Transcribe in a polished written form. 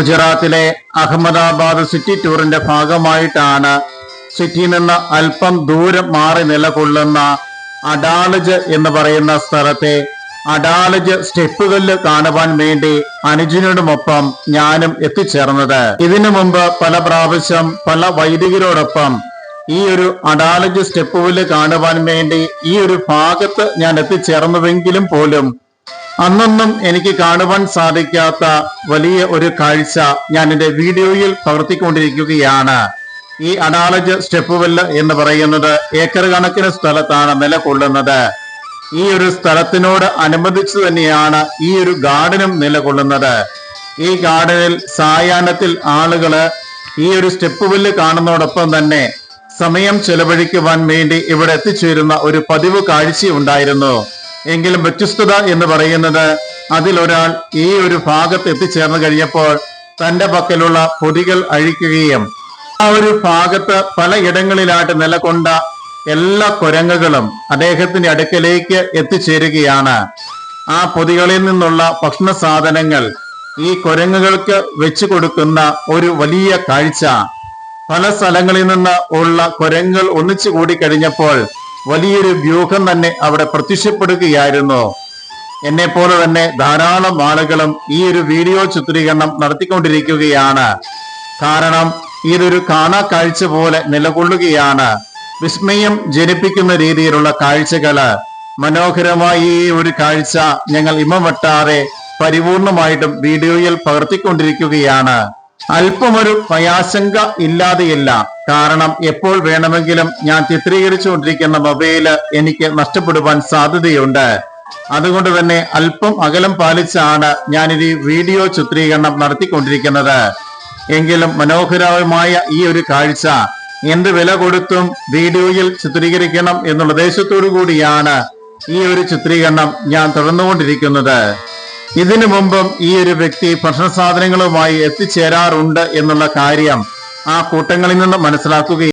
ഗുജറാത്തിലെ അഹമ്മദാബാദ് സിറ്റി ടൂറിന്റെ ഭാഗമായിട്ടാണ് സിറ്റിയിൽ നിന്ന് അല്പം ദൂരം മാറി നിലകൊള്ളുന്ന അഡാലജ് എന്ന് പറയുന്ന സ്ഥലത്തെ അഡാലജ് സ്റ്റെപ്പുകളിൽ കാണുവാൻ വേണ്ടി അനുജനോടുമൊപ്പം ഞാനും എത്തിച്ചേർന്നത്. ഇതിനു മുമ്പ് പല പ്രാവശ്യം പല വൈദികരോടൊപ്പം ഈ ഒരു അഡാലജ് സ്റ്റെപ്പുകളിൽ കാണുവാൻ വേണ്ടി ഈ ഒരു ഭാഗത്ത് ഞാൻ എത്തിച്ചേർന്നതെങ്കിലും പോലും അന്നൊന്നും എനിക്ക് കാണുവാൻ സാധിക്കാത്ത വലിയ ഒരു കാഴ്ച ഞാൻ എന്റെ വീഡിയോയിൽ പകർത്തിക്കൊണ്ടിരിക്കുകയാണ്. ഈ അഡാലജ് സ്റ്റെപ്പുവെല്ല് എന്ന് പറയുന്നത് ഏക്കർ കണക്കിന് സ്ഥലത്താണ് നിലകൊള്ളുന്നത്. ഈ ഒരു സ്ഥലത്തിനോട് അനുബന്ധിച്ച് തന്നെയാണ് ഈ ഒരു ഗാർഡനും നിലകൊള്ളുന്നത്. ഈ ഗാർഡനിൽ സായാഹ്നത്തിൽ ആളുകള് ഈ ഒരു സ്റ്റെപ്പുവെല്ല് കാണുന്നതോടൊപ്പം തന്നെ സമയം ചെലവഴിക്കുവാൻ വേണ്ടി ഇവിടെ എത്തിച്ചേരുന്ന ഒരു പതിവ് കാഴ്ചയുണ്ടായിരുന്നു. എങ്കിലും വ്യത്യസ്തത എന്ന് പറയുന്നത് അതിലൊരാൾ ഈ ഒരു ഭാഗത്ത് എത്തിച്ചേർന്ന് കഴിഞ്ഞപ്പോൾ തന്റെ പക്കലുള്ള പൊതികൾ അഴിക്കുകയും ആ ഒരു ഭാഗത്ത് പലയിടങ്ങളിലായിട്ട് നിലകൊണ്ട എല്ലാ കുരങ്ങുകളും അദ്ദേഹത്തിന്റെ അടുക്കലേക്ക് എത്തിച്ചേരുകയാണ്. ആ പൊതികളിൽ നിന്നുള്ള ഭക്ഷണ സാധനങ്ങൾ ഈ കുരങ്ങുകൾക്ക് വെച്ചു കൊടുക്കുന്ന ഒരു വലിയ കാഴ്ച. പല സ്ഥലങ്ങളിൽ നിന്ന് ഉള്ള കുരങ്ങുകൾ ഒന്നിച്ചു കൂടി കഴിഞ്ഞപ്പോൾ വലിയൊരു വ്യൂഹം തന്നെ അവിടെ പ്രത്യക്ഷപ്പെടുകയായിരുന്നു. എന്നെ പോലെ തന്നെ ധാരാളം ആളുകളും ഈ ഒരു വീഡിയോ ചിത്രീകരണം നടത്തിക്കൊണ്ടിരിക്കുകയാണ്. കാരണം ഇതൊരു കാണാ കാഴ്ച പോലെ നിലകൊള്ളുകയാണ്. വിസ്മയം ജനിപ്പിക്കുന്ന രീതിയിലുള്ള കാഴ്ചകള്. മനോഹരമായ ഈ ഒരു കാഴ്ച ഞങ്ങൾ ഇമവട്ടാറെ പരിപൂർണമായിട്ടും വീഡിയോയിൽ പകർത്തിക്കൊണ്ടിരിക്കുകയാണ്. അല്പമൊരു ഭയാശങ്ക ഇല്ലാതെയില്ല. കാരണം എപ്പോൾ വേണമെങ്കിലും ഞാൻ ചിത്രീകരിച്ചുകൊണ്ടിരിക്കുന്ന മൊബൈല് എനിക്ക് നഷ്ടപ്പെടുവാൻ സാധ്യതയുണ്ട്. അതുകൊണ്ട് തന്നെ അല്പം അകലം പാലിച്ചാണ് ഞാനൊരു വീഡിയോ ചിത്രീകരണം നടത്തിക്കൊണ്ടിരിക്കുന്നത്. എങ്കിലും മനോഹരമായ ഈ ഒരു കാഴ്ച എന്ത് വില കൊടുത്തും വീഡിയോയിൽ ചിത്രീകരിക്കണം എന്നുള്ള ഉദ്ദേശത്തോടു കൂടിയാണ് ഈ ഒരു ചിത്രീകരണം ഞാൻ തുടർന്നുകൊണ്ടിരിക്കുന്നത്. ഇതിനു മുമ്പും ഈ ഒരു വ്യക്തി ഭക്ഷണ സാധനങ്ങളുമായി എത്തിച്ചേരാറുണ്ട് എന്നുള്ള കാര്യം ആ കൂട്ടങ്ങളിൽ നിന്ന് മനസ്സിലാക്കുകയും